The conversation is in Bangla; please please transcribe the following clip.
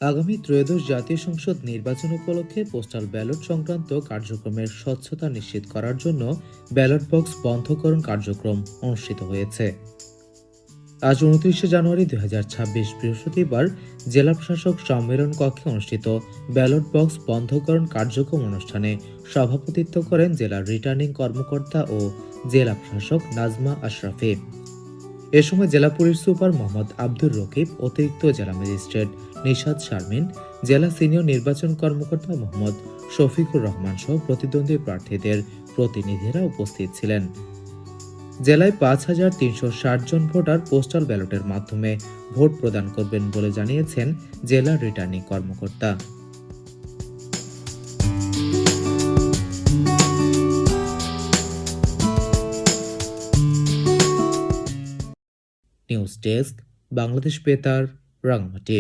আগামী ত্রয়োদশ জাতীয় সংসদ নির্বাচন উপলক্ষে পোস্টাল ব্যালট সংক্রান্ত কার্যক্রমের স্বচ্ছতা নিশ্চিত করার জন্য ব্যালট বক্স বন্ধকরণ কার্যক্রম অনুষ্ঠিত হয়েছে। আজ 29 জানুয়ারি 2026 বৃহস্পতিবার জেলা প্রশাসক সম্মেলন কক্ষে অনুষ্ঠিত ব্যালট বক্স বন্ধকরণ কার্যক্রম অনুষ্ঠানে সভাপতিত্ব করেন জেলা রিটার্নিং কর্মকর্তা ও জেলা প্রশাসক নাজমা আশরাফি। এ সময় জেলা পুলিশ সুপার মোহাম্মদ আব্দুর রকিব, অতিরিক্ত জেলা ম্যাজিস্ট্রেট নিশাদ শারমিন, জেলা সিনিয়র নির্বাচন কর্মকর্তা মোহাম্মদ শফিকুর রহমান সহ প্রতিদ্বন্দ্বী প্রার্থীদের প্রতিনিধিরা উপস্থিত ছিলেন। জেলায় 5,360 জন ভোটার পোস্টাল ব্যালটের মাধ্যমে ভোট প্রদান করবেন বলে জানিয়েছেন জেলা রিটার্নিং কর্মকর্তা। নিউজ ডেস্ক, বাংলাদেশ বেতার, রাঙামাটি।